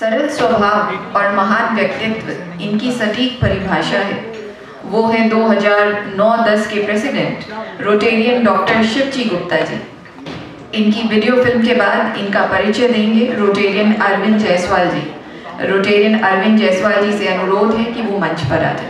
सरल स्वभाव और महान व्यक्तित्व इनकी सटीक परिभाषा है। वो हैं 2009-10 के president Rotarian doctor Shivji Gupta ji. इनकी वीडियो फिल्म के बाद इनका परिचय देंगे रोटेरियन अरविंद जायसवाल जी। रोटेरियन अरविंद जायसवाल जी से अनुरोध है कि वो मंच पर आ जाए।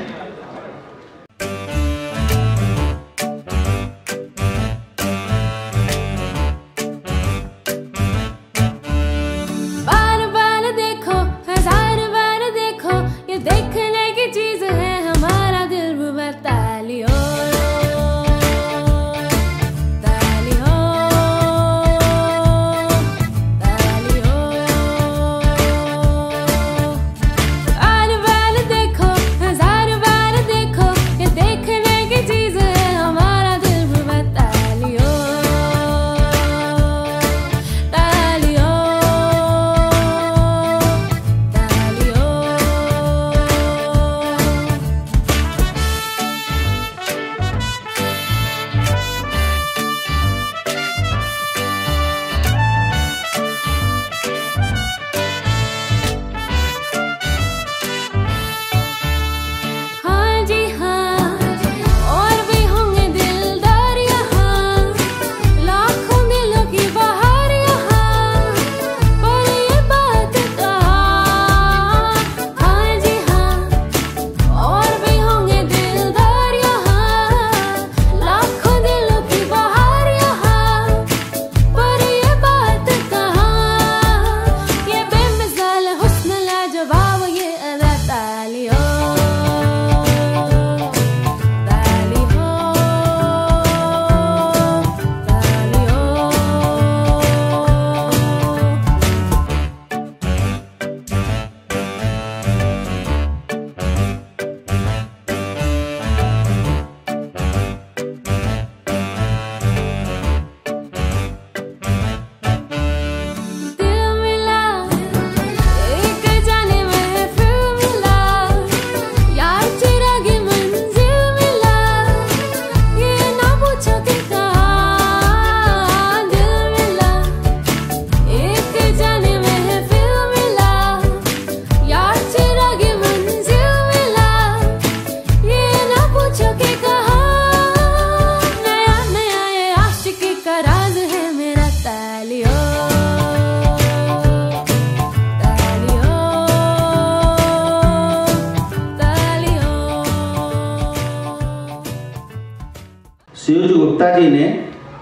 शिवजी गुप्ता जी ने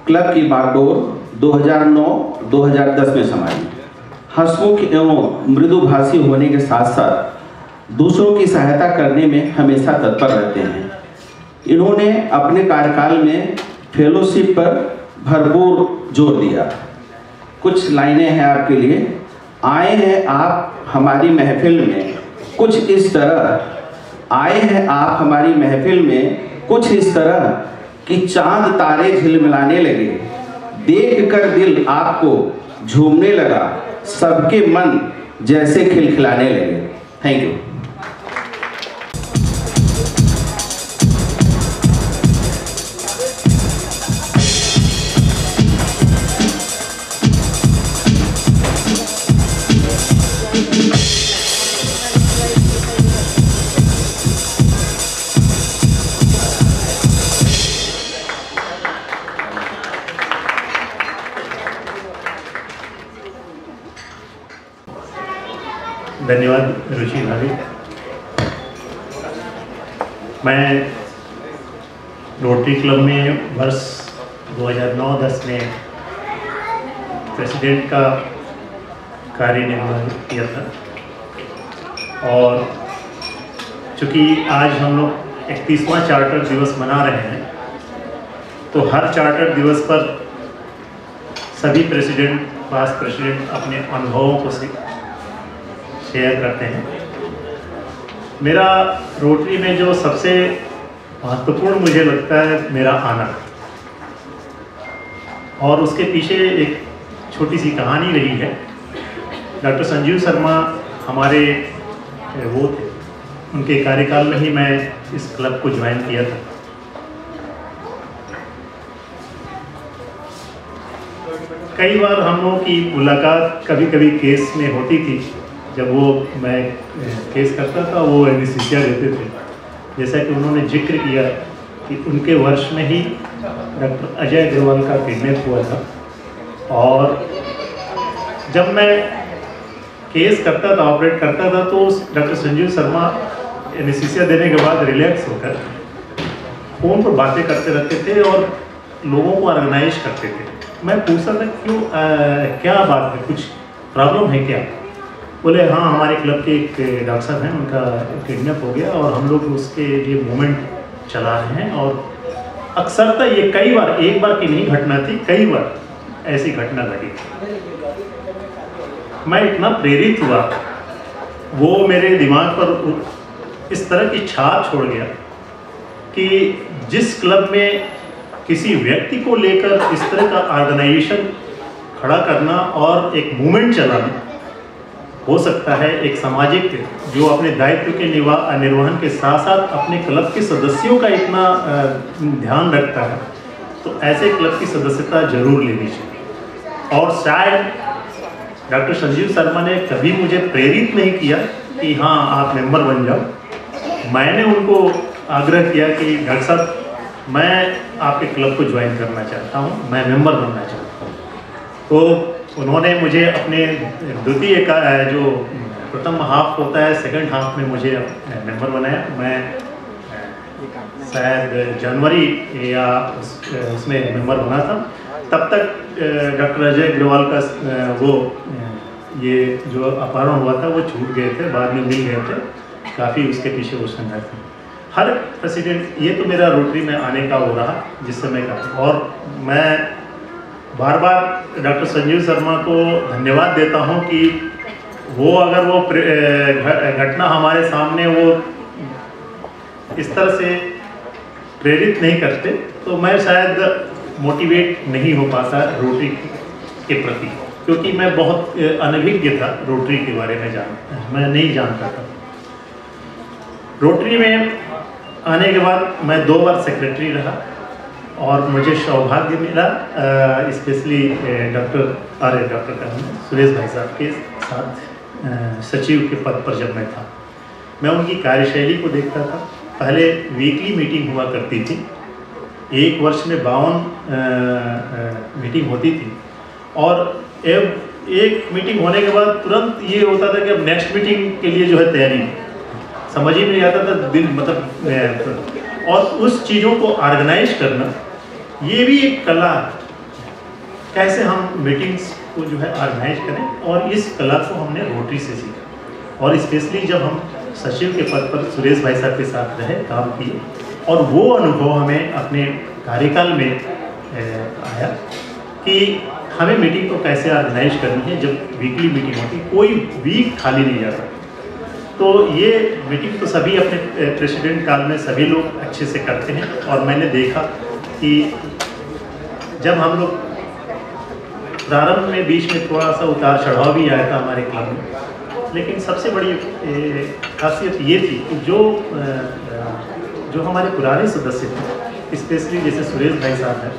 क्लब की बागडोर 2009-2010 में संभाली। हंसमुख एवं मृदुभाषी होने के साथ साथ दूसरों की सहायता करने में हमेशा तत्पर रहते हैं। इन्होंने अपने कार्यकाल में फेलोशिप पर भरपूर जोर दिया। कुछ लाइनें हैं आपके लिए। आए हैं आप हमारी महफिल में कुछ इस तरह, आए हैं आप हमारी महफिल में कुछ इस तरह कि चांद तारे झिलमिलाने लगे, देख कर दिल आपको झूमने लगा, सबके मन जैसे खिलखिलाने लगे। Thank you. धन्यवाद रुचि भाभी। मैं रोटरी क्लब में वर्ष 2009-10 में प्रेसिडेंट का कार्य निर्वहन किया था और चूँकि आज हम लोग 31वां चार्टर दिवस मना रहे हैं तो हर चार्टर दिवस पर सभी प्रेसिडेंट वाइस प्रेसिडेंट अपने अनुभवों को शेयर करते हैं। मेरा रोटरी में जो सबसे महत्वपूर्ण मुझे लगता है मेरा आना, और उसके पीछे एक छोटी सी कहानी रही है। डॉक्टर संजीव शर्मा हमारे वो थे, उनके कार्यकाल में ही मैं इस क्लब को ज्वाइन किया था। कई बार हम लोगों की मुलाकात कभी कभी केस में होती थी, जब वो मैं केस करता था वो एनेस्थीसिया देते थे। जैसा कि उन्होंने जिक्र किया कि उनके वर्ष में ही डॉक्टर अजय अग्रवाल का किडनैप हुआ था, और जब मैं केस करता था, ऑपरेट करता था, तो डॉक्टर संजीव शर्मा एनेस्थीसिया देने के बाद रिलैक्स होकर फ़ोन पर बातें करते रहते थे और लोगों को ऑर्गेनाइज करते थे। मैं पूछता था क्यों, क्या बात है, कुछ प्रॉब्लम है क्या? बोले हाँ, हमारे क्लब के एक डॉक्टर साहब हैं, उनका किडनैप हो गया और हम लोग उसके लिए मूवमेंट चला रहे हैं। और अक्सरता ये कई बार, एक बार की नहीं घटना थी, कई बार ऐसी घटना घटी। मैं इतना प्रेरित हुआ, वो मेरे दिमाग पर इस तरह की छाप छोड़ गया कि जिस क्लब में किसी व्यक्ति को लेकर इस तरह का ऑर्गेनाइजेशन खड़ा करना और एक मूवमेंट चलाना हो सकता है, एक सामाजिक जो अपने दायित्व के निर्वहन के साथ साथ अपने क्लब के सदस्यों का इतना ध्यान रखता है, तो ऐसे क्लब की सदस्यता जरूर लेनी चाहिए। और शायद डॉक्टर संजीव शर्मा ने कभी मुझे प्रेरित नहीं किया कि हाँ आप मेंबर बन जाओ। मैंने उनको आग्रह किया कि डॉक्टर साहब, मैं आपके क्लब को ज्वाइन करना चाहता हूँ, मैं मेंबर बनना चाहता हूँ। तो उन्होंने मुझे अपने द्वितीय का जो प्रथम हाफ होता है, सेकंड हाफ में मुझे मेंबर बनाया। मैं शायद जनवरी या उसमें मेंबर बना था। तब तक डॉक्टर अजय अग्रवाल का वो ये जो अपहरण हुआ था वो छूट गए थे, बाद में मिल गए थे। काफ़ी उसके पीछे वो संघर्ष था। हर प्रेसिडेंट, ये तो मेरा रोटरी में आने का हो रहा जिस समय का, और मैं बार बार डॉक्टर संजीव शर्मा को धन्यवाद देता हूं कि वो अगर वो घटना हमारे सामने वो इस तरह से प्रेरित नहीं करते तो मैं शायद मोटिवेट नहीं हो पाता रोटरी के प्रति, क्योंकि मैं बहुत अनभिज्ञ था रोटरी के बारे में, मैं नहीं जानता था। रोटरी में आने के बाद मैं 2 बार सेक्रेटरी रहा और मुझे सौभाग्य मिला स्पेशली डॉक्टर सुरेश भाई साहब के साथ सचिव के पद पर जब मैं था, मैं उनकी कार्यशैली को देखता था। पहले वीकली मीटिंग हुआ करती थी, एक वर्ष में 52 मीटिंग होती थी, और एक मीटिंग होने के बाद तुरंत ये होता था कि अब नेक्स्ट मीटिंग के लिए जो है तैयारी, समझ ही नहीं आता था दिन, मतलब, और उस चीज़ों को ऑर्गेनाइज करना ये भी एक कला है, कैसे हम मीटिंग्स को जो है ऑर्गेनाइज करें, और इस कला को हमने रोटरी से सीखा। और स्पेशली जब हम सचिव के पद पर सुरेश भाई साहब के साथ रहे, काम किए, और वो अनुभव हमें अपने कार्यकाल में आया कि हमें मीटिंग को कैसे ऑर्गेनाइज करनी है। जब वीकली मीटिंग होती, कोई वीक खाली नहीं जाता। तो ये मीटिंग तो सभी अपने प्रेसिडेंट काल में सभी लोग अच्छे से करते हैं, और मैंने देखा कि जब हम लोग प्रारंभ में बीच में थोड़ा सा उतार चढ़ाव भी आया था हमारे क्लब में, लेकिन सबसे बड़ी खासियत ये थी कि जो हमारे पुराने सदस्य थे, स्पेशली जैसे सुरेश भाई साहब हैं,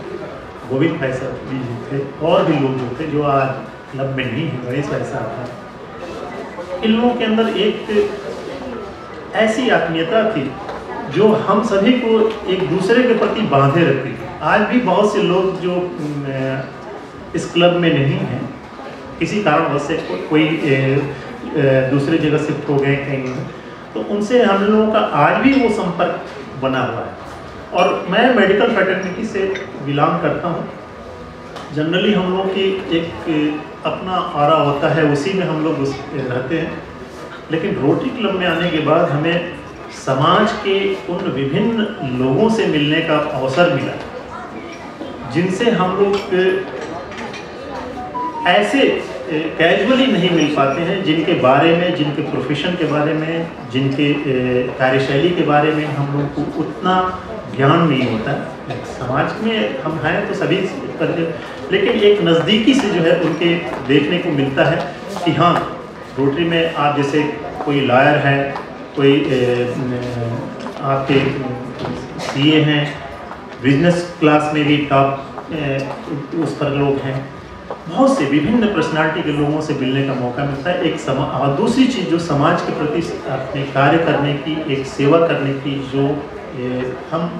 गोविंद भाई साहब भी थे, और भी लोग जो थे जो आज क्लब में नहीं हैं, गणेश भाई साहब हैं, इन लोगों के अंदर एक ऐसी आत्मीयता थी जो हम सभी को एक दूसरे के प्रति बांधे रखती थी। आज भी बहुत से लोग जो इस क्लब में नहीं हैं, किसी कारणवश से कोई दूसरे जगह शिफ्ट हो गए कहीं, तो उनसे हम लोगों का आज भी वो संपर्क बना हुआ है। और मैं मेडिकल फ्रेटर्निटी से बिलोंग करता हूँ। जनरली हम लोग की एक अपना आरा होता है, उसी में हम लोग रहते हैं, लेकिन रोटरी क्लब में आने के बाद हमें समाज के उन विभिन्न लोगों से मिलने का अवसर मिला जिनसे हम लोग ऐसे कैजुअली नहीं मिल पाते हैं, जिनके बारे में, जिनके प्रोफेशन के बारे में, जिनके कार्यशैली के बारे में हम लोग को उतना ज्ञान नहीं होता है। समाज में हम हैं तो सभी, लेकिन एक नज़दीकी से जो है उनके देखने को मिलता है कि हाँ, रोटरी में आप जैसे कोई लॉयर है, कोई आपके सीए हैं, बिजनेस क्लास में भी टॉप उस पर लोग हैं, बहुत से विभिन्न पर्सनालिटी के लोगों से मिलने का मौका मिलता है। और दूसरी चीज़ जो समाज के प्रति अपने कार्य करने की, एक सेवा करने की जो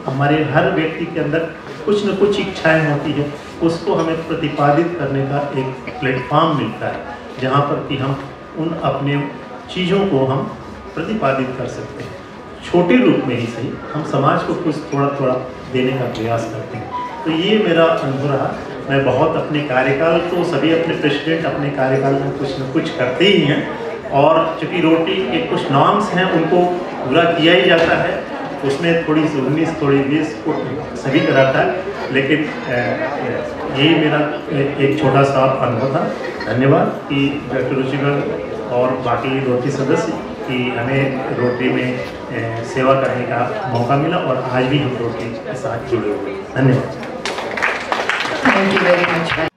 हमारे हर व्यक्ति के अंदर कुछ न कुछ इच्छाएं होती है, उसको हमें प्रतिपादित करने का एक प्लेटफॉर्म मिलता है जहाँ पर कि हम उन अपने चीज़ों को हम प्रतिपादित कर सकते हैं। छोटे रूप में ही सही हम समाज को कुछ थोड़ा थोड़ा देने का प्रयास करते हैं। तो ये मेरा अनुभव रहा। मैं बहुत अपने कार्यकाल तो सभी अपने प्रेसिडेंट अपने कार्यकाल में कुछ न कुछ करते ही हैं, और चूँकि रोटरी के कुछ नॉर्म्स हैं उनको पूरा किया ही जाता है। उसमें थोड़ी सी 19 थोड़ी 20 को सभी कराता है, लेकिन यही मेरा एक छोटा सा अनुभव था। धन्यवाद कि डॉक्टर रुचिकर और बाकी रोटरी सदस्य कि हमें रोटरी में सेवा करने का मौका मिला, और आज भी हम रोटरी के साथ जुड़े हुए हैं। धन्यवाद। Thank you very much,